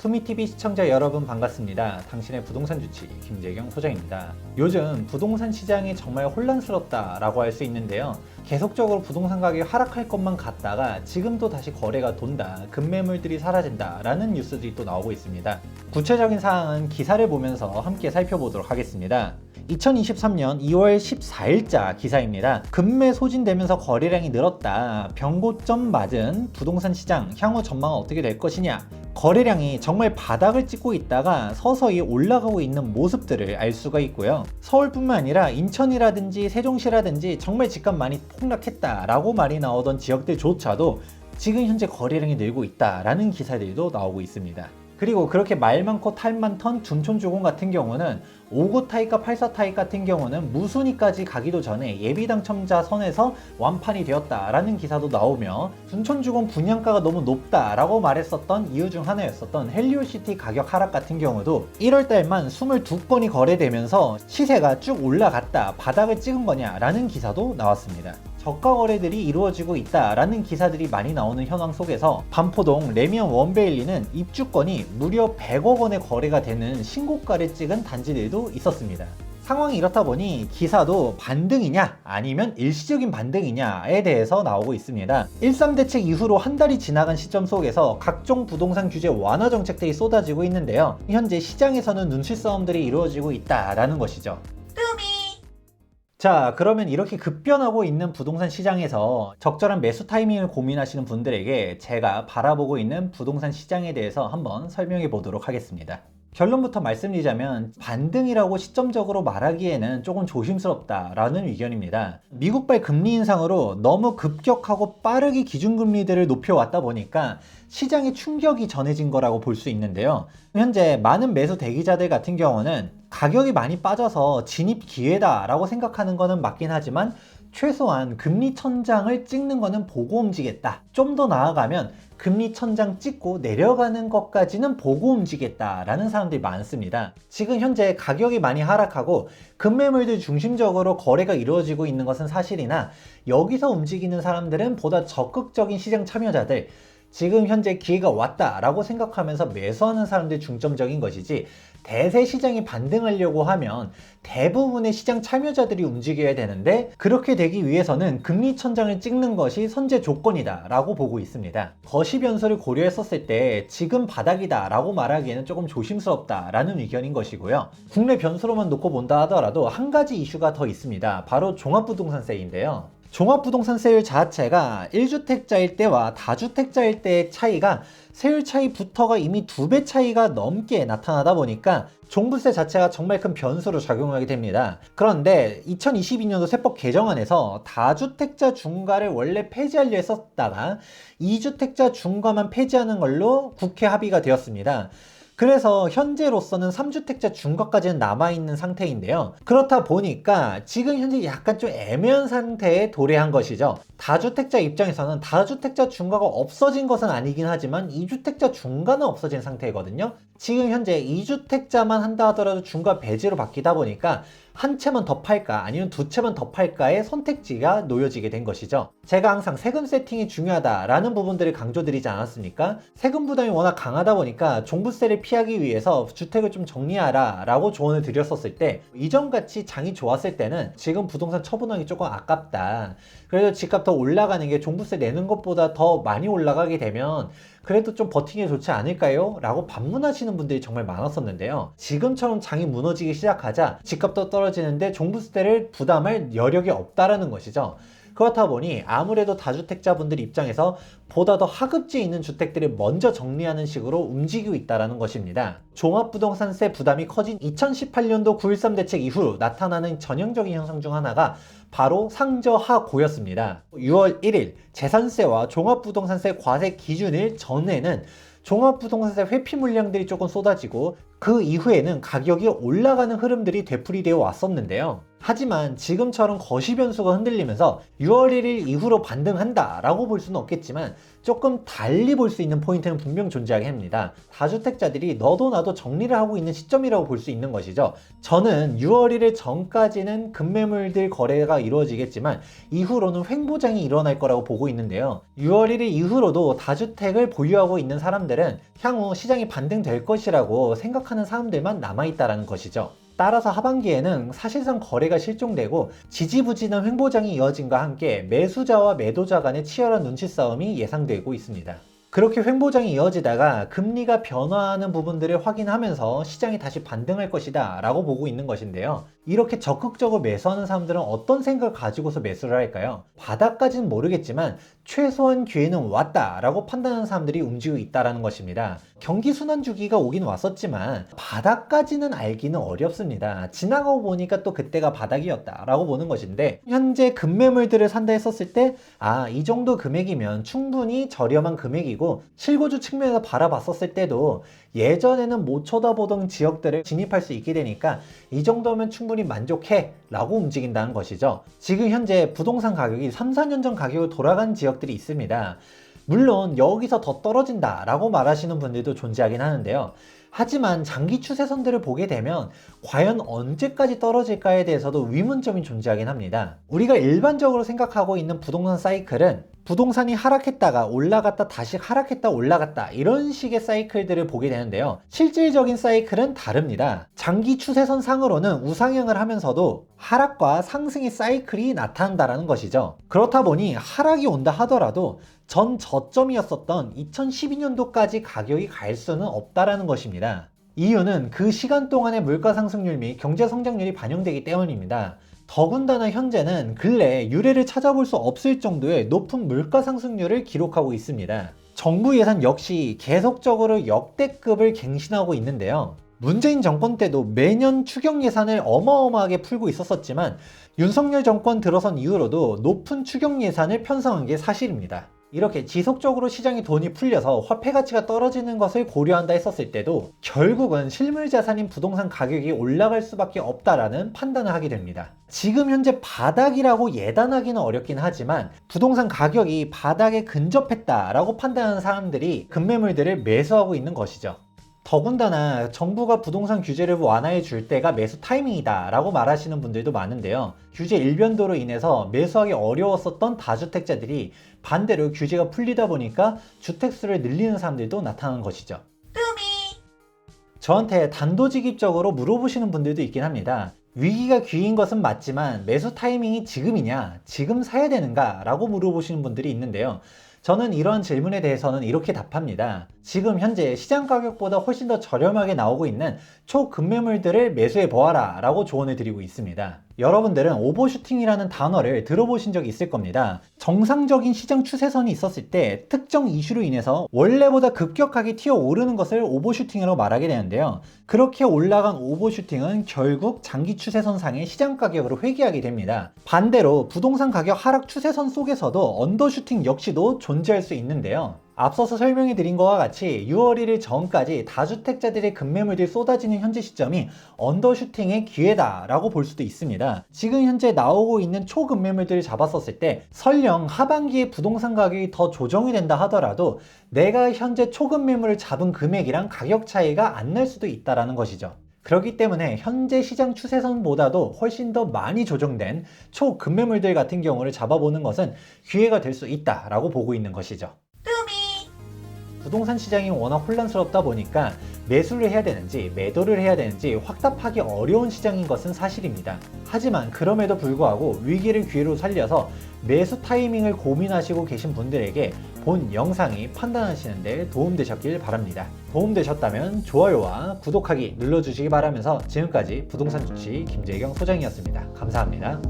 투미TV 시청자 여러분 반갑습니다. 당신의 부동산 주치 김재경 소장입니다. 요즘 부동산 시장이 정말 혼란스럽다라고 할 수 있는데요. 계속적으로 부동산 가격이 하락할 것만 같다가 지금도 다시 거래가 돈다, 급매물들이 사라진다 라는 뉴스들이 또 나오고 있습니다. 구체적인 사항은 기사를 보면서 함께 살펴보도록 하겠습니다. 2023년 2월 14일자 기사입니다. 급매 소진되면서 거래량이 늘었다. 변고점 맞은 부동산 시장 향후 전망은 어떻게 될 것이냐. 거래량이 정말 바닥을 찍고 있다가 서서히 올라가고 있는 모습들을 알 수가 있고요. 서울뿐만 아니라 인천이라든지 세종시라든지 정말 집값 많이 폭락했다라고 말이 나오던 지역들조차도 지금 현재 거래량이 늘고 있다라는 기사들도 나오고 있습니다. 그리고 그렇게 말 많고 탈 많던 둔촌주공 같은 경우는 5구 타입과 84 타입 같은 경우는 무순위까지 가기도 전에 예비 당첨자 선에서 완판이 되었다라는 기사도 나오며 둔촌주공 분양가가 너무 높다라고 말했었던 이유 중 하나였었던 헬리오시티 가격 하락 같은 경우도 1월달만 22건이 거래되면서 시세가 쭉 올라갔다, 바닥을 찍은 거냐라는 기사도 나왔습니다. 저가 거래들이 이루어지고 있다라는 기사들이 많이 나오는 현황 속에서 반포동 레미안 원베일리는 입주권이 무려 100억 원의 거래가 되는 신고가를 찍은 단지들도 있었습니다. 상황이 이렇다 보니 기사도 반등이냐 아니면 일시적인 반등이냐에 대해서 나오고 있습니다. 13대책 이후로 한 달이 지나간 시점 속에서 각종 부동산 규제 완화 정책들이 쏟아지고 있는데요. 현재 시장에서는 눈치 싸움들이 이루어지고 있다라는 것이죠. 자, 그러면 이렇게 급변하고 있는 부동산 시장에서 적절한 매수 타이밍을 고민하시는 분들에게 제가 바라보고 있는 부동산 시장에 대해서 한번 설명해 보도록 하겠습니다. 결론부터 말씀드리자면 반등이라고 시점적으로 말하기에는 조금 조심스럽다라는 의견입니다. 미국발 금리 인상으로 너무 급격하고 빠르게 기준금리들을 높여왔다 보니까 시장에 충격이 전해진 거라고 볼 수 있는데요. 현재 많은 매수 대기자들 같은 경우는 가격이 많이 빠져서 진입 기회다라고 생각하는 거는 맞긴 하지만 최소한 금리 천장을 찍는 거는 보고 움직이겠다. 좀 더 나아가면 금리 천장 찍고 내려가는 것까지는 보고 움직이겠다라는 사람들이 많습니다. 지금 현재 가격이 많이 하락하고 급매물들 중심적으로 거래가 이루어지고 있는 것은 사실이나 여기서 움직이는 사람들은 보다 적극적인 시장 참여자들, 지금 현재 기회가 왔다라고 생각하면서 매수하는 사람들이 중점적인 것이지, 대세 시장이 반등하려고 하면 대부분의 시장 참여자들이 움직여야 되는데 그렇게 되기 위해서는 금리 천장을 찍는 것이 선제 조건이다 라고 보고 있습니다. 거시 변수를 고려했었을 때 지금 바닥이다 라고 말하기에는 조금 조심스럽다 라는 의견인 것이고요. 국내 변수로만 놓고 본다 하더라도 한 가지 이슈가 더 있습니다. 바로 종합부동산세인데요. 종합부동산세율 자체가 1주택자일 때와 다주택자일 때의 차이가 세율 차이부터가 이미 2배 차이가 넘게 나타나다 보니까 종부세 자체가 정말 큰 변수로 작용하게 됩니다. 그런데 2022년도 세법 개정안에서 다주택자 중과를 원래 폐지하려 했었다가 2주택자 중과만 폐지하는 걸로 국회 합의가 되었습니다. 그래서 현재로서는 3주택자 중과까지는 남아있는 상태인데요. 그렇다 보니까 지금 현재 약간 좀 애매한 상태에 도래한 것이죠. 다주택자 입장에서는 다주택자 중과가 없어진 것은 아니긴 하지만 2주택자 중과는 없어진 상태거든요. 지금 현재 2주택자만 한다 하더라도 중과 배제로 바뀌다 보니까 한 채만 더 팔까 아니면 두 채만 더 팔까의 선택지가 놓여지게 된 것이죠. 제가 항상 세금 세팅이 중요하다라는 부분들을 강조드리지 않았습니까? 세금 부담이 워낙 강하다 보니까 종부세를 피하기 위해서 주택을 좀 정리하라 라고 조언을 드렸었을 때 이전같이 장이 좋았을 때는 지금 부동산 처분하기 조금 아깝다, 그래도 집값 더 올라가는 게 종부세 내는 것보다 더 많이 올라가게 되면 그래도 좀 버티기 좋지 않을까요? 라고 반문하시는 분들이 정말 많았었는데요. 지금처럼 장이 무너지기 시작하자 집값도 떨어지는데 종부세를 부담할 여력이 없다라는 것이죠. 그렇다 보니 아무래도 다주택자분들 입장에서 보다 더 하급지에 있는 주택들을 먼저 정리하는 식으로 움직이고 있다는 것입니다. 종합부동산세 부담이 커진 2018년도 9.13 대책 이후 나타나는 전형적인 현상 중 하나가 바로 상저하고였습니다. 6월 1일 재산세와 종합부동산세 과세 기준일 전에는 종합부동산세 회피 물량들이 조금 쏟아지고 그 이후에는 가격이 올라가는 흐름들이 되풀이되어 왔었는데요. 하지만 지금처럼 거시 변수가 흔들리면서 6월 1일 이후로 반등한다 라고 볼 수는 없겠지만 조금 달리 볼 수 있는 포인트는 분명 존재하게 합니다. 다주택자들이 너도 나도 정리를 하고 있는 시점이라고 볼 수 있는 것이죠. 저는 6월 1일 전까지는 급매물들 거래가 이루어지겠지만 이후로는 횡보장이 일어날 거라고 보고 있는데요. 6월 1일 이후로도 다주택을 보유하고 있는 사람들은 향후 시장이 반등될 것이라고 생각하는 사람들만 남아있다는 것이죠. 따라서 하반기에는 사실상 거래가 실종되고 지지부진한 횡보장이 이어짐과 함께 매수자와 매도자 간의 치열한 눈치 싸움이 예상되고 있습니다. 그렇게 횡보장이 이어지다가 금리가 변화하는 부분들을 확인하면서 시장이 다시 반등할 것이다 라고 보고 있는 것인데요. 이렇게 적극적으로 매수하는 사람들은 어떤 생각을 가지고서 매수를 할까요? 바닥까지는 모르겠지만 최소한 기회는 왔다 라고 판단하는 사람들이 움직이고 있다는 것입니다. 경기 순환 주기가 오긴 왔었지만 바닥까지는 알기는 어렵습니다. 지나가고 보니까 또 그때가 바닥이었다 라고 보는 것인데, 현재 급매물들을 산다 했었을 때 이 정도 금액이면 충분히 저렴한 금액이고, 실거주 측면에서 바라봤었을 때도 예전에는 못 쳐다보던 지역들을 진입할 수 있게 되니까 이 정도면 충분히 만족해 라고 움직인다는 것이죠. 지금 현재 부동산 가격이 3, 4년 전 가격으로 돌아간 지역들이 있습니다. 물론 여기서 더 떨어진다 라고 말하시는 분들도 존재하긴 하는데요. 하지만 장기 추세선들을 보게 되면 과연 언제까지 떨어질까에 대해서도 의문점이 존재하긴 합니다. 우리가 일반적으로 생각하고 있는 부동산 사이클은 부동산이 하락했다가 올라갔다 다시 하락했다 올라갔다 이런 식의 사이클들을 보게 되는데요. 실질적인 사이클은 다릅니다. 장기 추세선 상으로는 우상향을 하면서도 하락과 상승의 사이클이 나타난다는 것이죠. 그렇다 보니 하락이 온다 하더라도 전 저점이었었던 2012년도까지 가격이 갈 수는 없다라는 것입니다. 이유는 그 시간 동안의 물가 상승률 및 경제 성장률이 반영되기 때문입니다. 더군다나 현재는 근래 유례를 찾아볼 수 없을 정도의 높은 물가 상승률을 기록하고 있습니다. 정부 예산 역시 계속적으로 역대급을 갱신하고 있는데요. 문재인 정권 때도 매년 추경 예산을 어마어마하게 풀고 있었지만 윤석열 정권 들어선 이후로도 높은 추경 예산을 편성한 게 사실입니다. 이렇게 지속적으로 시장에 돈이 풀려서 화폐 가치가 떨어지는 것을 고려한다 했었을 때도 결국은 실물 자산인 부동산 가격이 올라갈 수밖에 없다라는 판단을 하게 됩니다. 지금 현재 바닥이라고 예단하기는 어렵긴 하지만 부동산 가격이 바닥에 근접했다라고 판단하는 사람들이 급매물들을 매수하고 있는 것이죠. 더군다나 정부가 부동산 규제를 완화해 줄 때가 매수 타이밍이다 라고 말하시는 분들도 많은데요. 규제 일변도로 인해서 매수하기 어려웠었던 다주택자들이 반대로 규제가 풀리다 보니까 주택수를 늘리는 사람들도 나타나는 것이죠. 저한테 단도직입적으로 물어보시는 분들도 있긴 합니다. 위기가 기회인 것은 맞지만 매수 타이밍이 지금이냐, 지금 사야 되는가 라고 물어보시는 분들이 있는데요. 저는 이러한 질문에 대해서는 이렇게 답합니다. 지금 현재 시장 가격보다 훨씬 더 저렴하게 나오고 있는 초급매물들을 매수해 보아라 라고 조언을 드리고 있습니다. 여러분들은 오버슈팅이라는 단어를 들어보신 적이 있을 겁니다. 정상적인 시장 추세선이 있었을 때 특정 이슈로 인해서 원래보다 급격하게 튀어오르는 것을 오버슈팅이라고 말하게 되는데요. 그렇게 올라간 오버슈팅은 결국 장기 추세선상의 시장 가격으로 회귀하게 됩니다. 반대로 부동산 가격 하락 추세선 속에서도 언더슈팅 역시도 존재할 수 있는데요. 앞서서 설명해 드린 것과 같이 6월 1일 전까지 다주택자들의 급매물들이 쏟아지는 현재 시점이 언더슈팅의 기회다 라고 볼 수도 있습니다. 지금 현재 나오고 있는 초급매물들을 잡았었을 때 설령 하반기에 부동산 가격이 더 조정이 된다 하더라도 내가 현재 초급매물을 잡은 금액이랑 가격 차이가 안 날 수도 있다는 것이죠. 그렇기 때문에 현재 시장 추세선보다도 훨씬 더 많이 조정된 초급매물들 같은 경우를 잡아보는 것은 기회가 될 수 있다라고 보고 있는 것이죠. 부동산 시장이 워낙 혼란스럽다 보니까 매수를 해야 되는지 매도를 해야 되는지 확답하기 어려운 시장인 것은 사실입니다. 하지만 그럼에도 불구하고 위기를 기회로 살려서 매수 타이밍을 고민하시고 계신 분들에게 본 영상이 판단하시는 데 도움되셨길 바랍니다. 도움되셨다면 좋아요와 구독하기 눌러주시기 바라면서 지금까지 부동산 주치 김재경 소장이었습니다. 감사합니다.